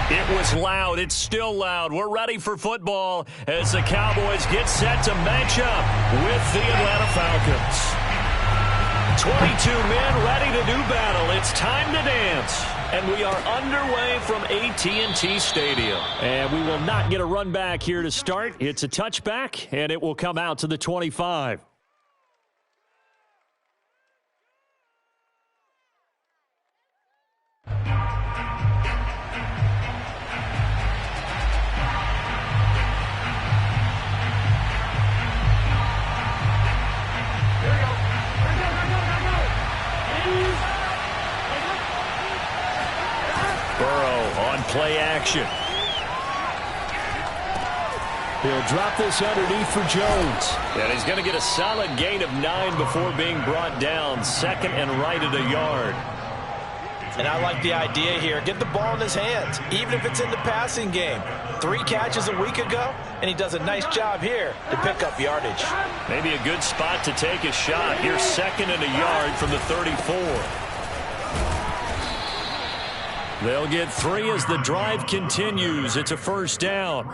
It was loud. It's still loud. We're ready for football as the Cowboys get set to match up with the Atlanta Falcons. 22 men ready to do battle. It's time to dance. And we are underway from AT&T Stadium. And we will not get a run back here to start. It's a touchback, and it will come out to the 25. Play action. He'll drop this underneath for Jones. And he's going to get a solid gain of 9 before being brought down. Second and right at a yard. And I like the idea here. Get the ball in his hands, even if it's in the passing game. 3 catches a week ago, and he does a nice job here to pick up yardage. Maybe a good spot to take a shot. Here's second and a yard from the 34. They'll get 3 as the drive continues. It's a first down.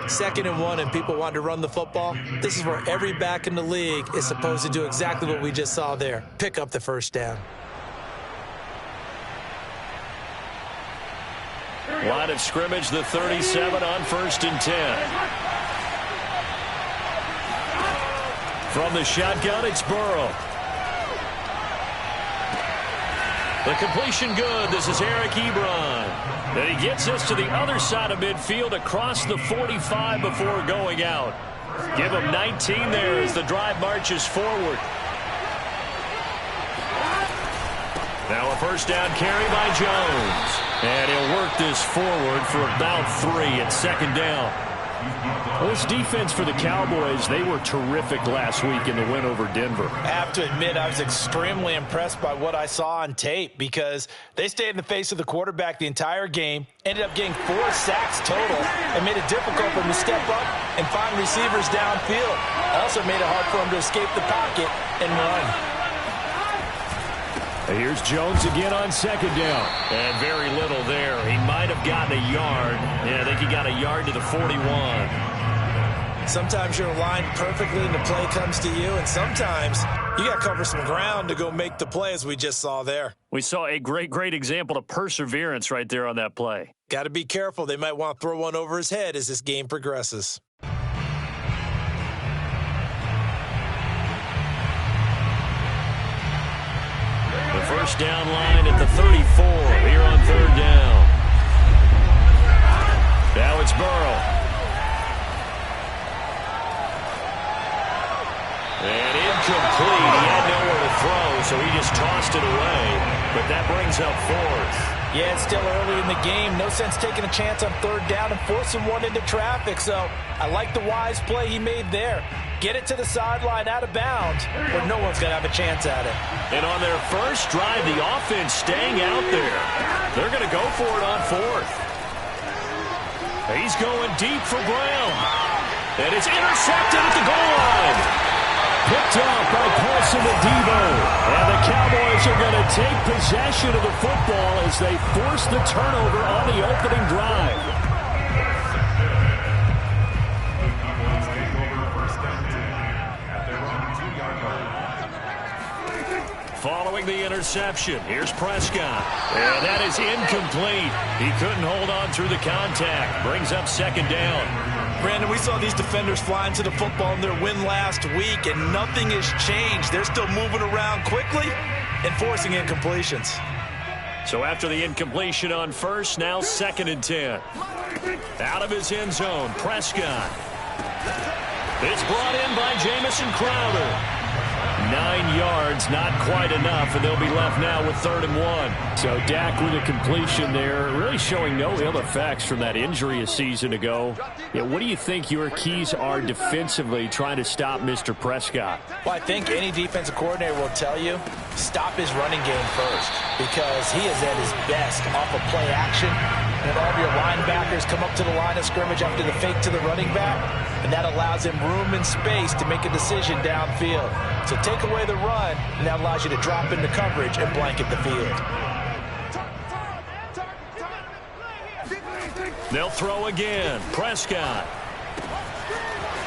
2nd and 1, and people want to run the football. This is where every back in the league is supposed to do exactly what we just saw there. Pick up the first down. Line of scrimmage, the 37 on 1st and 10. From the shotgun, it's Burrow. The completion good. This is Eric Ebron. And he gets us to the other side of midfield across the 45 before going out. Give him 19 there as the drive marches forward. Now a first down carry by Jones. And he'll work this forward for about 3 at 2nd down. Well, this defense for the Cowboys, they were terrific last week in the win over Denver. I have to admit, I was extremely impressed by what I saw on tape because they stayed in the face of the quarterback the entire game, ended up getting 4 sacks total, and made it difficult for him to step up and find receivers downfield. Also made it hard for him to escape the pocket and run. Here's Jones again on 2nd down. And very little there. He might have gotten a yard. Yeah, I think he got a yard to the 41. Sometimes you're aligned perfectly and the play comes to you, and sometimes you got to cover some ground to go make the play as we just saw there. We saw a great example of perseverance right there on that play. Got to be careful. They might want to throw one over his head as this game progresses. The first down line at the 34 here on 3rd down. Now it's Burrow. And incomplete. He had nowhere to throw, so he just tossed it away. But that brings up 4th. Yeah, it's still early in the game. No sense taking a chance on 3rd down and forcing one into traffic. So I like the wise play he made there. Get it to the sideline out of bounds where no one's going to have a chance at it. And on their first drive, the offense staying out there. They're going to go for it on 4th. He's going deep for Brown. And it's intercepted at the goal line. Picked off by Paulson Adebo. And the Cowboys are going to take possession of the football as they force the turnover on the opening drive. Following the interception, here's Prescott. And that is incomplete. He couldn't hold on through the contact. Brings up 2nd down. Brandon, we saw these defenders flying to the football in their win last week, and nothing has changed. They're still moving around quickly and forcing incompletions. So after the incompletion on 1st, now 2nd and 10. Out of his end zone, Prescott. It's brought in by Jamison Crowder. 9 yards, not quite enough, and they'll be left now with 3rd and 1. So Dak with a completion there, really showing no ill effects from that injury a season ago. Yeah, what do you think your keys are defensively trying to stop Mr. Prescott? Well, I think any defensive coordinator will tell you, stop his running game first, because he is at his best off of play action. And all of your linebackers come up to the line of scrimmage after the fake to the running back, and that allows him room and space to make a decision downfield. So take away the run, and that allows you to drop into coverage and blanket the field. They'll throw again. Prescott.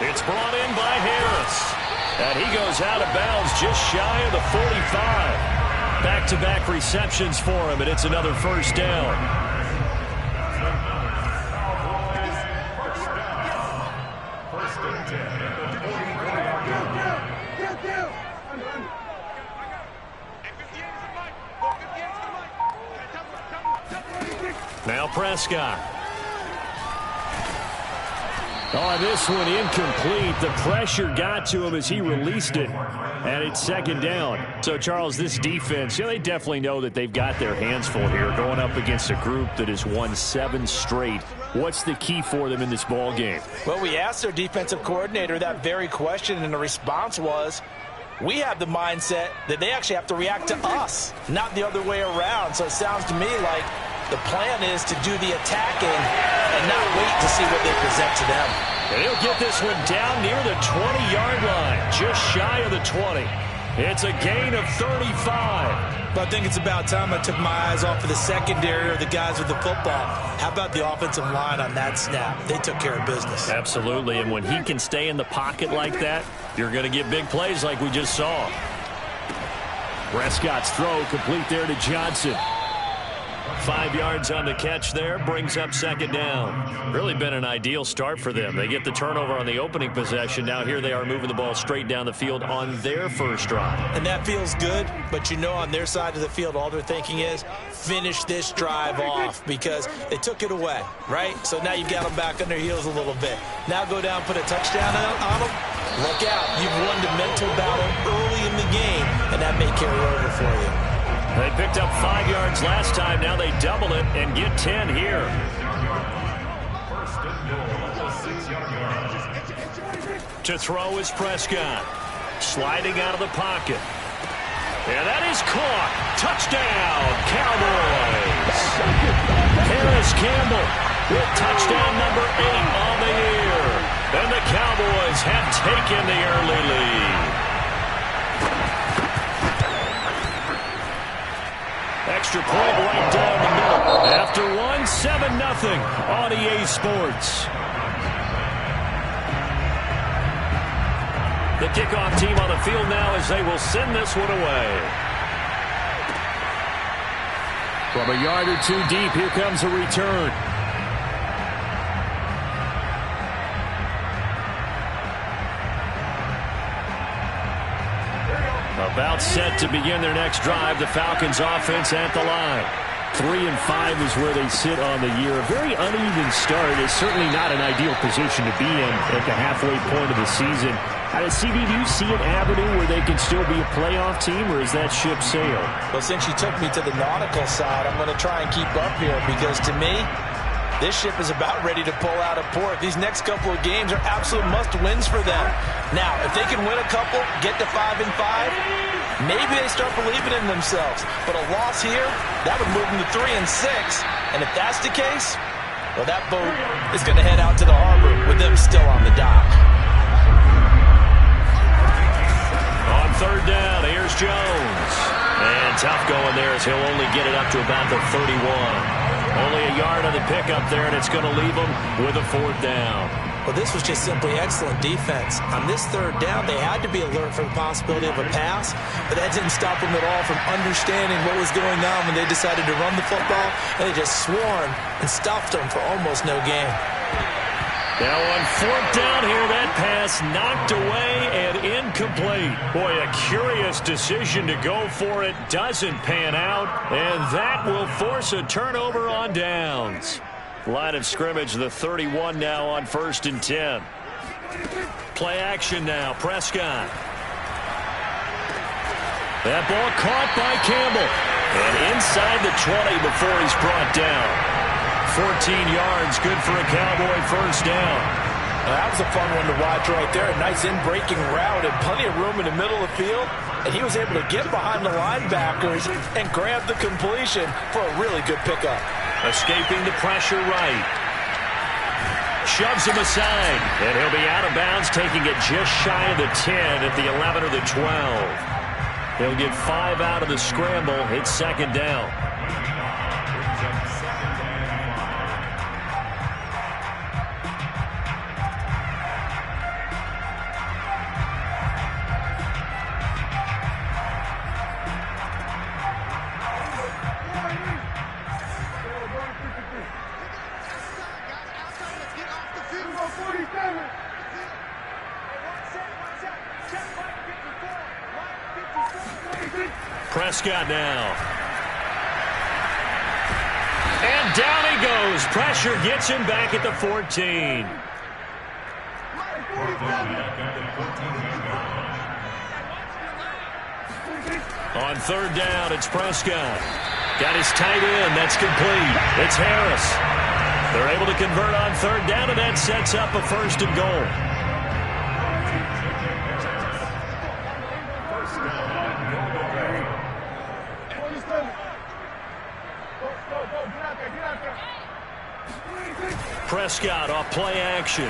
It's brought in by Harris. And he goes out of bounds just shy of the 45. Back-to-back receptions for him, and it's another first down. Now Prescott. Oh, this one incomplete. The pressure got to him as he released it, and it's second down. So, Charles, this defense, they definitely know that they've got their hands full here going up against a group that has won 7 straight. What's the key for them in this ball game? Well, we asked their defensive coordinator that very question, and the response was, we have the mindset that they actually have to react to us, not the other way around. So it sounds to me like the plan is to do the attacking and not wait to see what they present to them. And he'll get this one down near the 20-yard line, just shy of the 20. It's a gain of 35. But I think it's about time I took my eyes off of the secondary or the guys with the football. How about the offensive line on that snap? They took care of business. Absolutely, and when he can stay in the pocket like that, you're going to get big plays like we just saw. Prescott's throw complete there to Johnson. 5 yards on the catch there, brings up second down. Really been an ideal start for them. They get the turnover on the opening possession. Now here they are moving the ball straight down the field on their first drive. And that feels good, but you know on their side of the field, all they're thinking is finish this drive off because they took it away, right? So now you've got them back on their heels a little bit. Now go down, put a touchdown on them. Look out. You've won the mental battle early in the game, and that may carry over for you. They picked up 5 yards last time. Now they double it and get 10 here. To throw is Prescott. Sliding out of the pocket. And that is caught. Touchdown, Cowboys. Harris Campbell with touchdown number 8 on the year. And the Cowboys have taken the early lead. Extra point right down the middle. After one, 7-0 on EA Sports. The kickoff team on the field now as they will send this one away. From a yard or two deep, here comes a return. About set to begin their next drive. The Falcons offense at the line. 3-5 is where they sit on the year. A very uneven start. It's certainly not an ideal position to be in at the halfway point of the season. CB, do you see an avenue where they can still be a playoff team, or is that ship sailed? Well, since you took me to the nautical side, I'm going to try and keep up here because to me, this ship is about ready to pull out of port. These next couple of games are absolute must-wins for them. Now, if they can win a couple, get to 5-5, maybe they start believing in themselves. But a loss here, that would move them to 3-6. And if that's the case, well, that boat is going to head out to the harbor with them still on the dock. On third down, here's Jones. And tough going there as he'll only get it up to about the 31. Only a yard on the pickup there, and it's going to leave them with a fourth down. Well, this was just simply excellent defense. On this third down, they had to be alert for the possibility of a pass, but that didn't stop them at all from understanding what was going on when they decided to run the football, and they just swarmed and stuffed them for almost no gain. Now on fourth down here, that pass knocked away and incomplete. Boy, a curious decision to go for it. Doesn't pan out, and that will force a turnover on downs. Line of scrimmage, the 31 now on 1st and 10. Play action now, Prescott. That ball caught by Campbell. And inside the 20 before he's brought down. 14 yards, good for a Cowboy first down. That was a fun one to watch right there. A nice in-breaking route and plenty of room in the middle of the field. And he was able to get behind the linebackers and grab the completion for a really good pickup. Escaping the pressure right. Shoves him aside. And he'll be out of bounds, taking it just shy of the 10 at the 11 or the 12. He'll get 5 out of the scramble. It's second down. Prescott now. And down he goes. Pressure gets him back at the 14. On third down, it's Prescott. Got his tight end. That's complete. It's Harris. They're able to convert on third down, and that sets up a 1st and goal. Prescott off play action.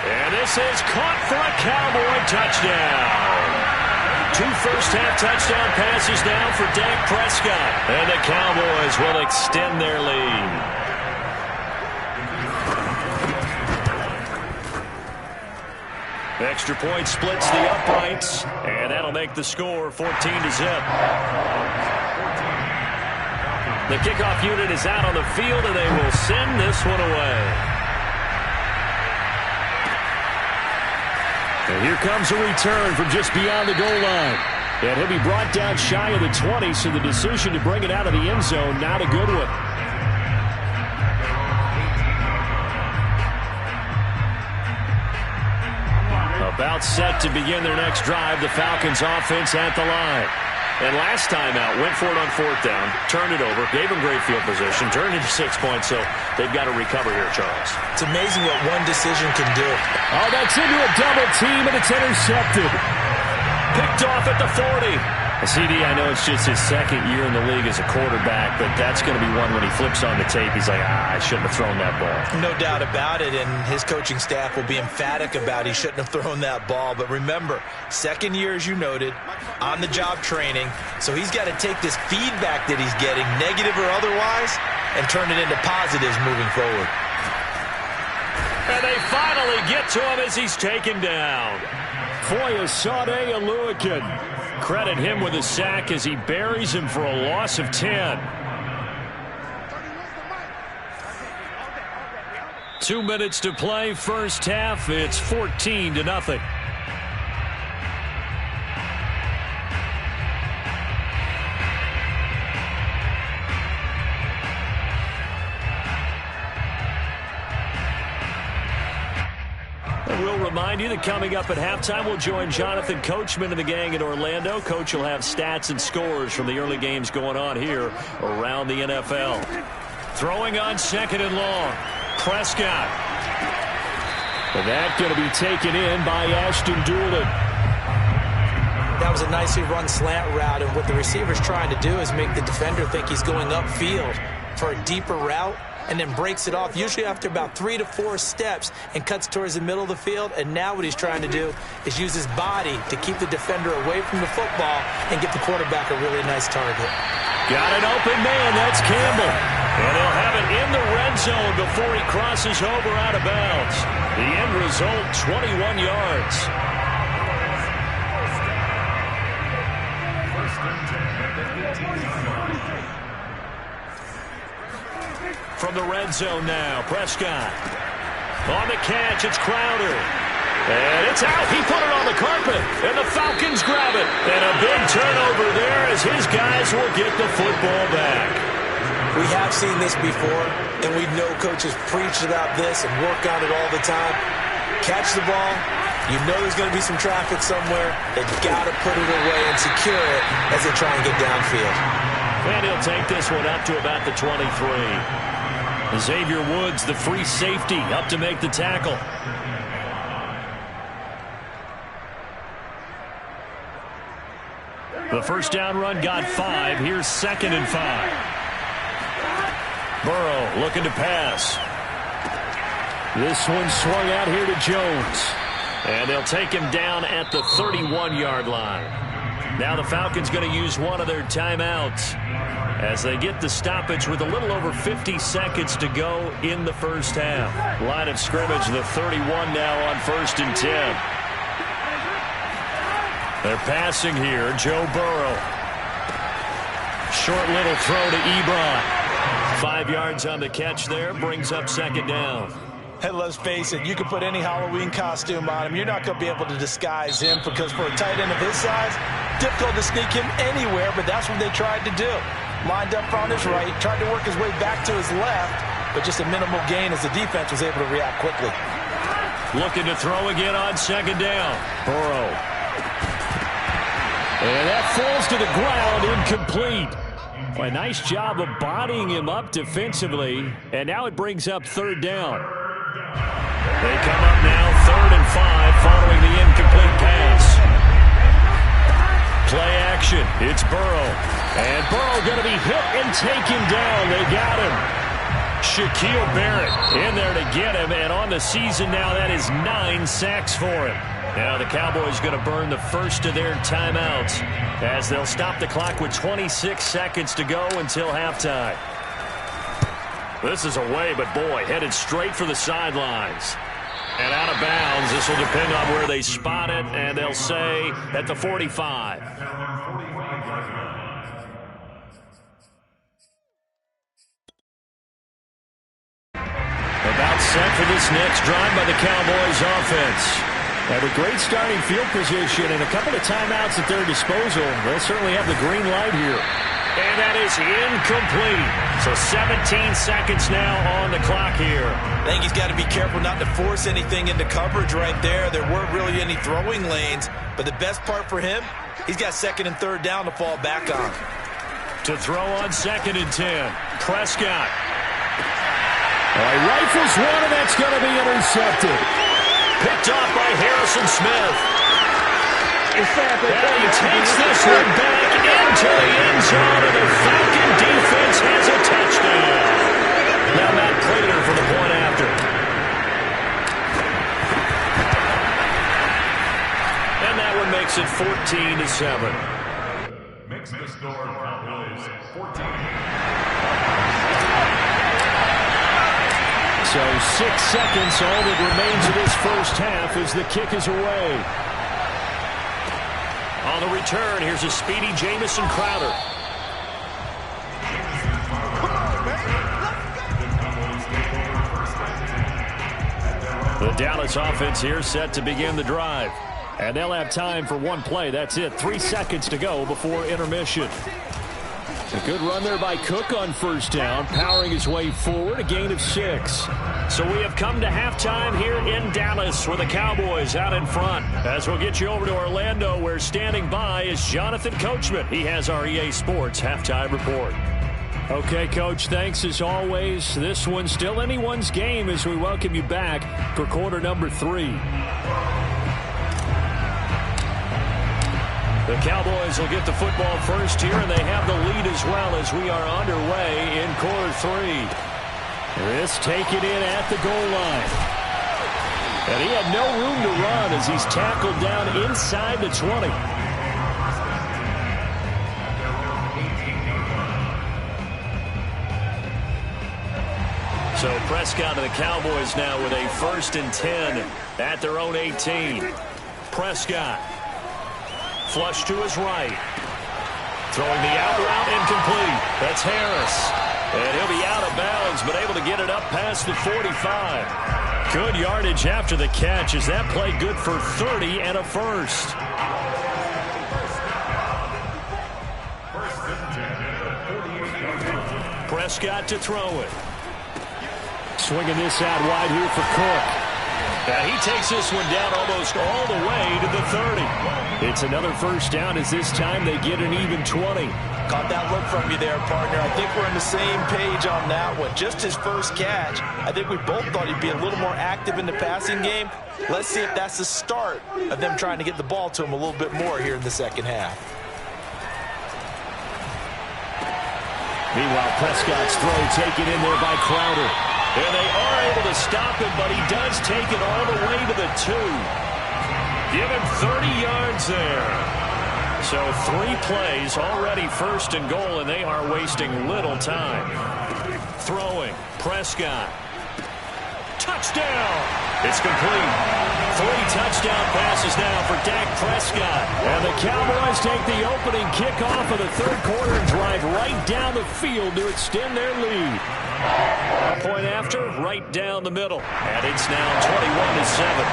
And this is caught for a Cowboy touchdown. 2 first-half touchdown passes now for Dak Prescott. And the Cowboys will extend their lead. Extra point splits the uprights. And that'll make the score 14-0. The kickoff unit is out on the field, and they will send this one away. And here comes a return from just beyond the goal line. And he'll be brought down shy of the 20, so the decision to bring it out of the end zone, not a good one. About set to begin their next drive, the Falcons offense at the line. And last time out, went for it on 4th down, turned it over, gave them great field position, turned into 6 points, so they've got to recover here, Charles. It's amazing what one decision can do. Oh, that's into a double team, and it's intercepted. Picked off at the 40. CD, I know it's just his 2nd year in the league as a quarterback, but that's going to be one when he flips on the tape. He's like, I shouldn't have thrown that ball. No doubt about it, and his coaching staff will be emphatic about he shouldn't have thrown that ball. But remember, 2nd year, as you noted, on-the-job training, so he's got to take this feedback that he's getting, negative or otherwise, and turn it into positives moving forward. And they finally get to him as he's taken down. Foyesade Aluakin. Credit him with a sack as he buries him for a loss of 10. 2 minutes to play, first half. It's 14-0. We'll remind you that coming up at halftime, we'll join Jonathan Coachman and the gang in Orlando. Coach will have stats and scores from the early games going on here around the NFL. Throwing on 2nd and long. Prescott. And that's going to be taken in by Ashton Doolin. That was a nicely run slant route, and what the receiver's trying to do is make the defender think he's going upfield for a deeper route, and then breaks it off, usually after about 3 to 4 steps, and cuts towards the middle of the field. And now what he's trying to do is use his body to keep the defender away from the football and get the quarterback a really nice target. Got an open man. That's Campbell. And he'll have it in the red zone before he crosses over out of bounds. The end result, 21 yards. From the red zone now, Prescott. On the catch, it's Crowder. And it's out. He put it on the carpet, and the Falcons grab it. And a big turnover there as his guys will get the football back. We have seen this before, and we know coaches preach about this and work on it all the time. Catch the ball. You know there's going to be some traffic somewhere. They've got to put it away and secure it as they try and get downfield. And he'll take this one up to about the 23. Xavier Woods, the free safety, up to make the tackle. The first down run got 5. Here's 2nd and 5. Burrow looking to pass. This one swung out here to Jones. And they'll take him down at the 31-yard line. Now the Falcons going to use one of their timeouts as they get the stoppage with a little over 50 seconds to go in the first half. Line of scrimmage, the 31 now on 1st and 10. They're passing here, Joe Burrow. Short little throw to Ebron. 5 yards on the catch there, brings up second down. And let's face it, you can put any Halloween costume on him. You're not going to be able to disguise him because for a tight end of his size, difficult to sneak him anywhere, but that's what they tried to do. Lined up on his right, tried to work his way back to his left, but just a minimal gain as the defense was able to react quickly. Looking to throw again on second down. Burrow. And that falls to the ground, incomplete. A nice job of bodying him up defensively, and now it brings up third down. They come up now 3rd and 5 following the incomplete pass. Play action. It's Burrow. And Burrow going to be hit and taken down. They got him. Shaquille Barrett in there to get him. And on the season now, that is 9 sacks for him. Now the Cowboys going to burn the first of their timeouts as they'll stop the clock with 26 seconds to go until halftime. This is away, but boy, headed straight for the sidelines. And out of bounds, this will depend on where they spot it, and they'll say at the 45. About set for this next drive by the Cowboys offense. Have a great starting field position and a couple of timeouts at their disposal. They'll certainly have the green light here. And that is incomplete. So 17 seconds now on the clock here. I think he's got to be careful not to force anything into coverage right there. There weren't really any throwing lanes. But the best part for him, he's got 2nd and 3rd down to fall back on. To throw on 2nd and 10. Prescott. Rifles one, and that's going to be intercepted. Picked off by Harrison Smith. And he takes this one back into the end zone, and the Falcon defense has a touchdown. Now Matt Prater for the point after. And that one makes it 14-7. Makes the score Cowboys 14. So 6 seconds, all that remains of this first half as the kick is away. On the return, here's a speedy Jamison Crowder. The Dallas offense here set to begin the drive. And they'll have time for one play. That's it. 3 seconds to go before intermission. A good run there by Cook on first down, powering his way forward, a gain of 6. So we have come to halftime here in Dallas with the Cowboys out in front. As we'll get you over to Orlando, where standing by is Jonathan Coachman. He has our EA Sports halftime report. Okay, Coach, thanks as always. This one's still anyone's game as we welcome you back for quarter number 3. The Cowboys will get the football first here, and they have the lead as well as we are underway in quarter 3. This taken in at the goal line. And he had no room to run as he's tackled down inside the 20. So Prescott and the Cowboys now with a 1st and 10 at their own 18. Prescott. Flush to his right. Throwing the out route incomplete. That's Harris. And he'll be out of bounds, but able to get it up past the 45. Good yardage after the catch as that play good for 30 and a first. Prescott to throw it. Swinging this out wide here for Cook. And he takes this one down almost all the way to the 30. It's another first down as this time they get an even 20. Caught that look from you there, partner. I think we're on the same page on that one. Just his first catch. I think we both thought he'd be a little more active in the passing game. Let's see if that's the start of them trying to get the ball to him a little bit more here in the second half. Meanwhile, Prescott's throw taken in there by Crowder. And they are able to stop him, but he does take it all the way to the 2. Give him 30 yards there. So 3 plays already 1st and goal, and they are wasting little time. Throwing. Prescott. touchdown. It's complete. 3 touchdown passes now for Dak Prescott. And the Cowboys take the opening kickoff of the third quarter and drive right down the field to extend their lead. Point after, right down the middle. And it's now 21-7.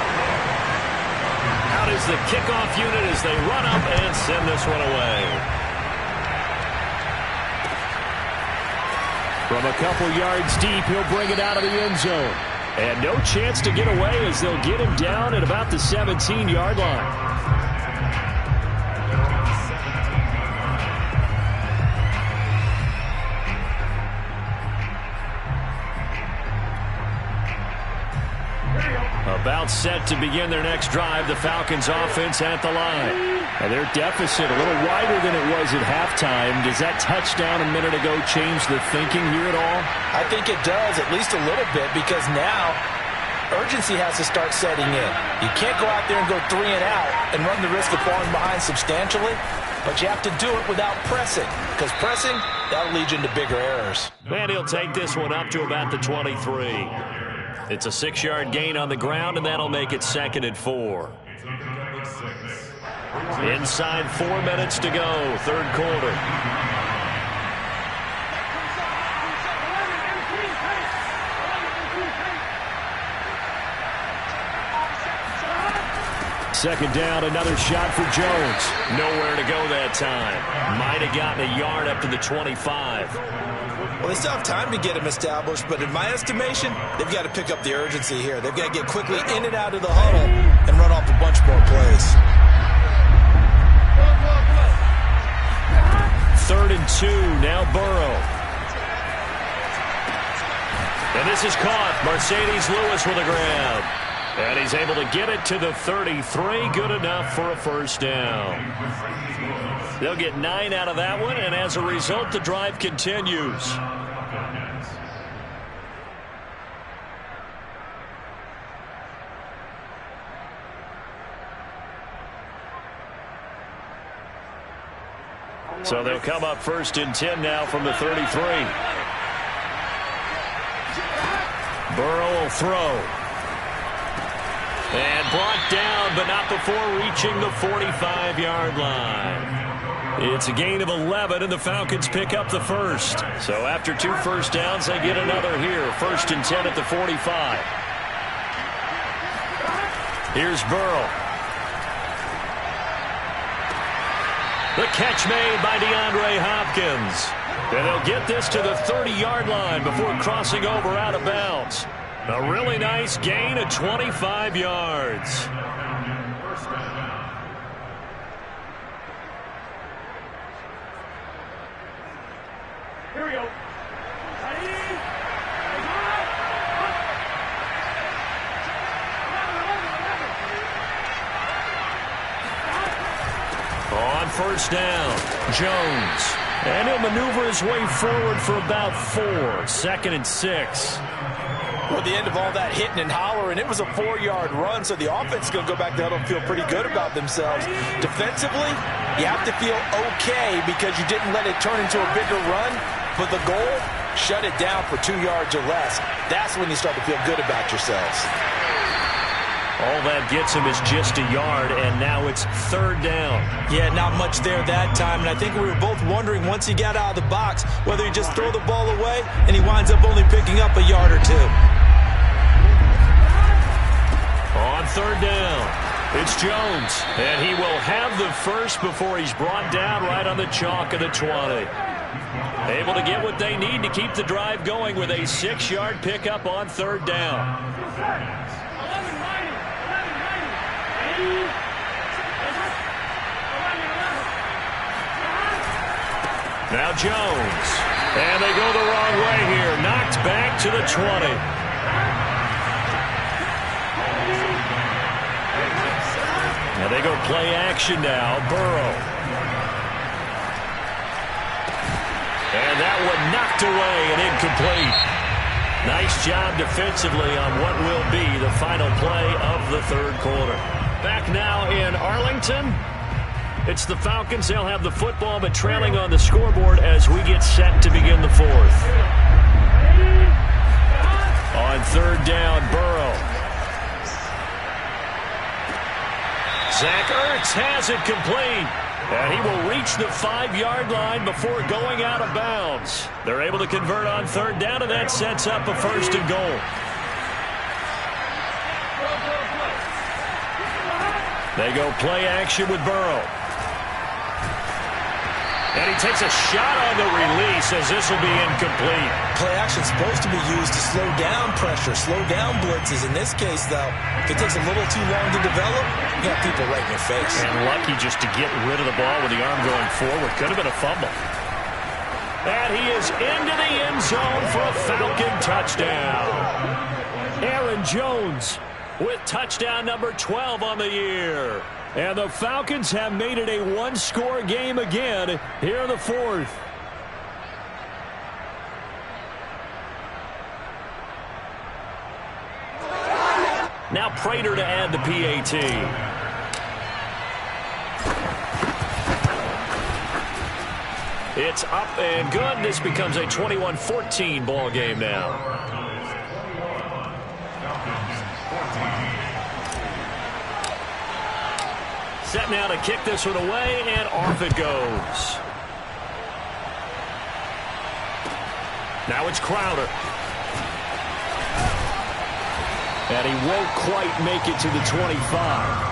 Out is the kickoff unit as they run up and send this one away. From a couple yards deep, he'll bring it out of the end zone. And no chance to get away as they'll get him down at about the 17-yard line. About set to begin their next drive, the Falcons offense at the line. And their deficit a little wider than it was at halftime. Does that touchdown a minute ago change the thinking here at all? I think it does, at least a little bit, because now urgency has to start setting in. You can't go out there and go 3 and out and run the risk of falling behind substantially, but you have to do it without pressing, because pressing, that'll lead you into bigger errors. And he'll take this one up to about the 23. It's a 6-yard gain on the ground, and that'll make it 2nd and 4. Inside 4 minutes to go, third quarter. Second down, another shot for Jones. Nowhere to go that time. Might have gotten a yard up to the 25. Well, they still have time to get him established, but in my estimation, they've got to pick up the urgency here. They've got to get quickly in and out of the huddle and run off a bunch more plays. 3rd and 2, now Burrow. And this is caught. Mercedes Lewis with a grab. And he's able to get it to the 33. Good enough for a first down. They'll get 9 out of that one, and as a result, the drive continues. So they'll come up 1st and 10 now from the 33. Burrow will throw. And brought down, but not before reaching the 45-yard line. It's a gain of 11, and the Falcons pick up the first. So after 2 first downs, they get another here. 1st and 10 at the 45. Here's Burrow. The catch made by DeAndre Hopkins. And they'll get this to the 30-yard line before crossing over out of bounds. A really nice gain of 25 yards. Here we go. On first down, Jones. And he'll maneuver his way forward for about 4. 2nd and 6. Well, at the end of all that hitting and hollering, it was a 4-yard run, so the offense is going to go back to huddle and feel pretty good about themselves. Defensively, you have to feel okay because you didn't let it turn into a bigger run, but the goal, shut it down for 2 yards or less. That's when you start to feel good about yourselves. All that gets him is just a yard, and now it's 3rd down. Yeah, not much there that time, and I think we were both wondering once he got out of the box whether he just throw the ball away, and he winds up only picking up a yard or 2. On 3rd down, it's Jones, and he will have the first before he's brought down right on the chalk of the 20. Able to get what they need to keep the drive going with a 6-yard pickup on 3rd down. Now Jones, and they go the wrong way here. Knocked back to the 20. Now they go play action now. Burrow. And that one knocked away and incomplete. Nice job defensively on what will be the final play of the third quarter. Back now in Arlington. It's the Falcons. They'll have the football, but trailing on the scoreboard as we get set to begin the fourth. On 3rd down, Burrow. Zach Ertz has it complete. And he will reach the 5-yard line before going out of bounds. They're able to convert on third down, and that sets up a first and goal. They go play action with Burrow. And he takes a shot on the release as this will be incomplete. Play action is supposed to be used to slow down pressure, slow down blitzes. In this case, though, if it takes a little too long to develop, you got people right in your face. And lucky just to get rid of the ball with the arm going forward. Could have been a fumble. And he is into the end zone for a Falcon touchdown. Aaron Jones with touchdown number 12 on the year. And the Falcons have made it a one-score game again here in the fourth. Now Prater to add the PAT. It's up and good. This becomes a 21-14 ball game now. Set now to kick this one away, and off it goes. Now it's Crowder. And he won't quite make it to the 25.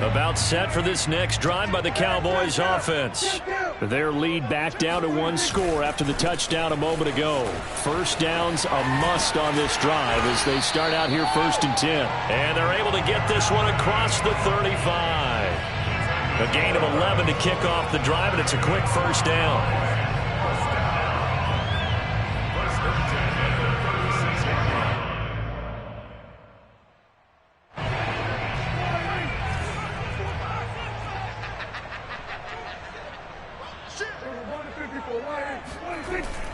About set for this next drive by the Cowboys offense. Their lead back down to one score after the touchdown a moment ago. First down's a must on this drive as they start out here 1st and 10. And they're able to get this one across the 35. A gain of 11 to kick off the drive, and it's a quick first down.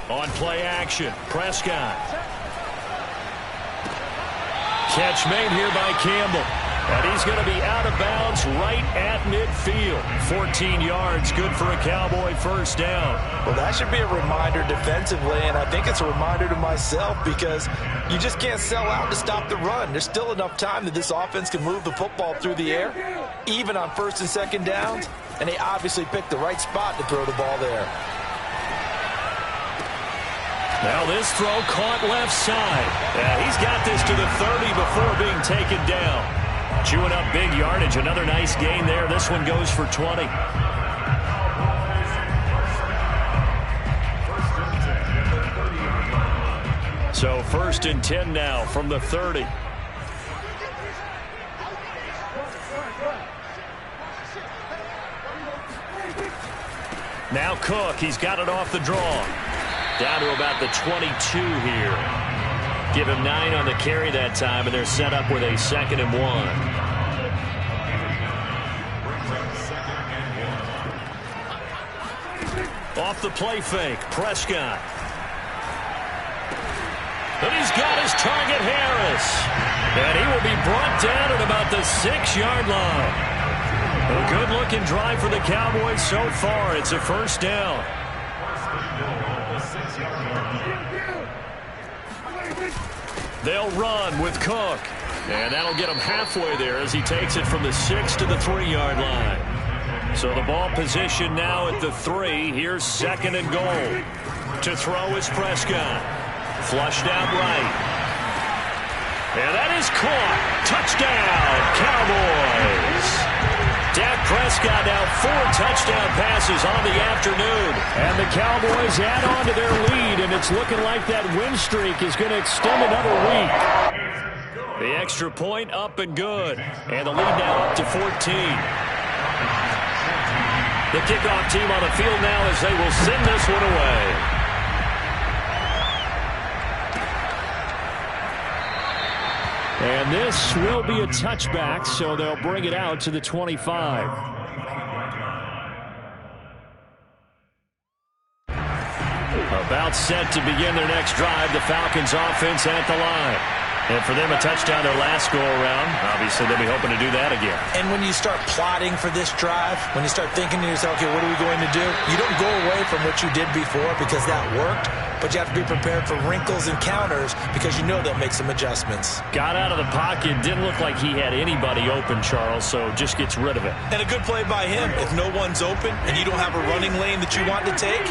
On play action, Prescott. Catch made here by Campbell. And he's going to be out of bounds right at midfield. 14 yards, good for a Cowboy first down. Well, that should be a reminder defensively, and I think it's a reminder to myself because you just can't sell out to stop the run. There's still enough time that this offense can move the football through the air, even on 1st and 2nd downs, and they obviously picked the right spot to throw the ball there. Now this throw caught left side. Yeah, he's got this to the 30 before being taken down. Chewing up big yardage. Another nice gain there. This one goes for 20. So 1st and 10 now from the 30. Now Cook. He's got it off the draw. Down to about the 22 here. Give him 9 on the carry that time, and they're set up with a 2nd and 1. Off the play fake, Prescott. And he's got his target, Harris. And he will be brought down at about the 6-yard line. A good-looking drive for the Cowboys so far. It's a first down. They'll run with Cook. And that'll get him halfway there as he takes it from the 6 to the 3-yard line. So the ball position now at the 3. Here's 2nd and goal. To throw is Prescott. Flushed out right. And that is caught. Touchdown, Cowboys. Dak Prescott now 4 touchdown passes on the afternoon. And the Cowboys add on to their lead, and it's looking like that win streak is going to extend another week. The extra point up and good. And the lead now up to 14. The kickoff team on the field now as they will send this one away. And this will be a touchback, so they'll bring it out to the 25. About set to begin their next drive. The Falcons offense at the line. And for them, a touchdown their last go-around. Obviously, they'll be hoping to do that again. And when you start plotting for this drive, when you start thinking to yourself, okay, what are we going to do? You don't go away from what you did before because that worked, but you have to be prepared for wrinkles and counters because you know they'll make some adjustments. Got out of the pocket. Didn't look like he had anybody open, Charles, so just gets rid of it. And a good play by him. If no one's open and you don't have a running lane that you want to take,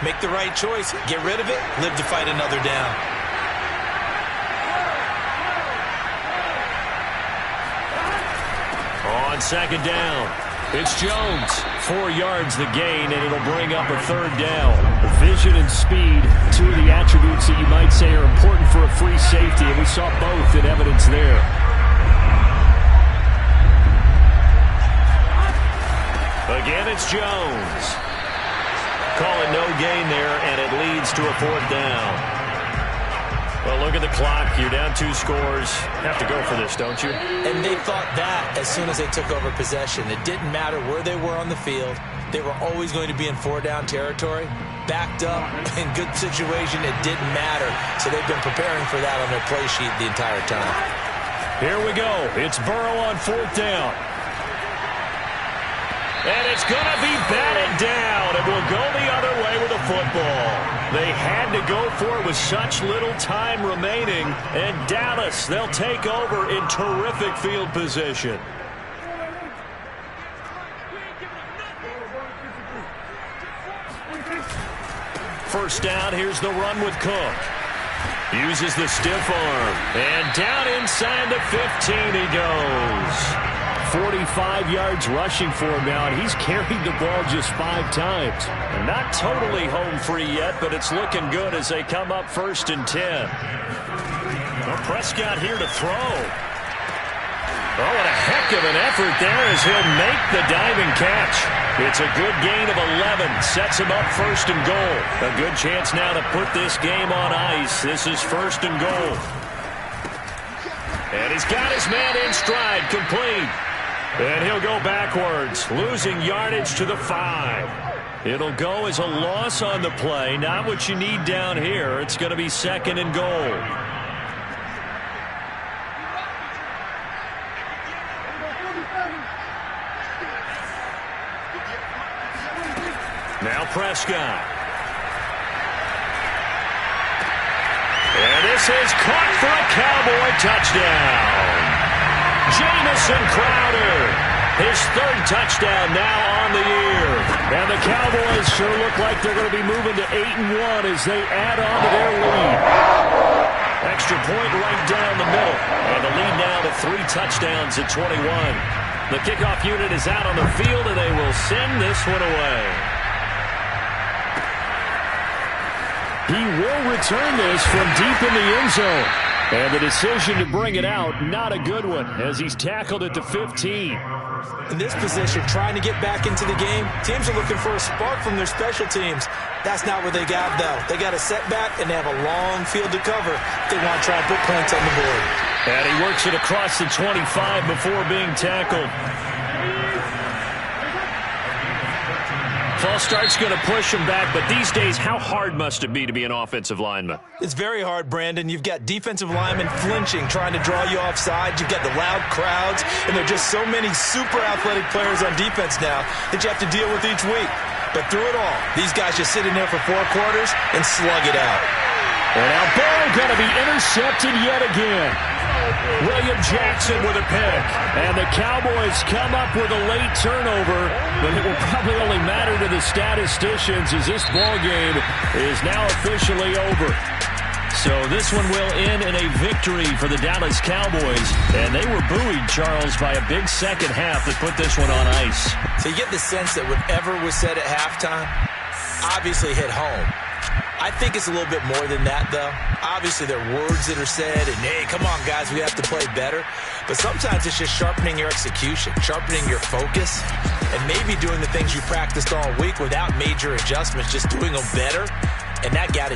make the right choice. Get rid of it. Live to fight another down. On second down, it's Jones. 4 yards the gain, and it'll bring up a third down. Vision and speed, two of the attributes that you might say are important for a free safety, and we saw both in evidence there. Again, it's Jones. Calling no gain there, and it leads to a fourth down. Well, look at the clock. You're down 2 scores. Have to go for this, don't you? And they thought that as soon as they took over possession. It didn't matter where they were on the field. They were always going to be in 4-down territory. Backed up, in good situation, it didn't matter. So they've been preparing for that on their play sheet the entire time. Here we go. It's Burrow on 4th down. And it's going to be batted down. It will go the other way with the football. They had to go for it with such little time remaining. And Dallas, they'll take over in terrific field position. First down, here's the run with Cook. Uses the stiff arm. And down inside the 15 he goes. 45 yards rushing for him now, and he's carried the ball just 5 times. And not totally home free yet, but it's looking good as they come up 1st and 10. Well, Prescott here to throw. Oh, and a heck of an effort there as he'll make the diving catch. It's a good gain of 11. Sets him up 1st and goal. A good chance now to put this game on ice. This is 1st and goal. And he's got his man in stride, complete. And he'll go backwards, losing yardage to the 5. It'll go as a loss on the play. Not what you need down here. It's going to be 2nd and goal. Now Prescott. And this is caught for a Cowboy touchdown. Jamison Crowder, his 3rd touchdown now on the year. And the Cowboys sure look like they're going to be moving to 8-1 as they add on to their lead. Extra point right down the middle. And the lead now to 3 touchdowns at 21. The kickoff unit is out on the field, and they will send this one away. He will return this from deep in the end zone. And the decision to bring it out, not a good one, as he's tackled at the 15. In this position, trying to get back into the game, teams are looking for a spark from their special teams. That's not what they got, though. They got a setback, and they have a long field to cover. They want to try and put points on the board. And he works it across the 25 before being tackled. False start's going to push him back, but these days, how hard must it be to be an offensive lineman? It's very hard, Brandon. You've got defensive linemen flinching, trying to draw you offside. You've got the loud crowds, and there are just so many super athletic players on defense now that you have to deal with each week. But through it all, these guys just sit in there for 4 quarters and slug it out. And now Burrow going to be intercepted yet again. William Jackson with a pick. And the Cowboys come up with a late turnover, but it will probably only matter to the statisticians as this ball game is now officially over. So this one will end in a victory for the Dallas Cowboys. And they were buoyed, Charles, by a big second half that put this one on ice. So you get the sense that whatever was said at halftime obviously hit home. I think it's a little bit more than that, though. Obviously, there are words that are said, and, hey, come on, guys, we have to play better. But sometimes it's just sharpening your execution, sharpening your focus, and maybe doing the things you practiced all week without major adjustments, just doing them better, and that got it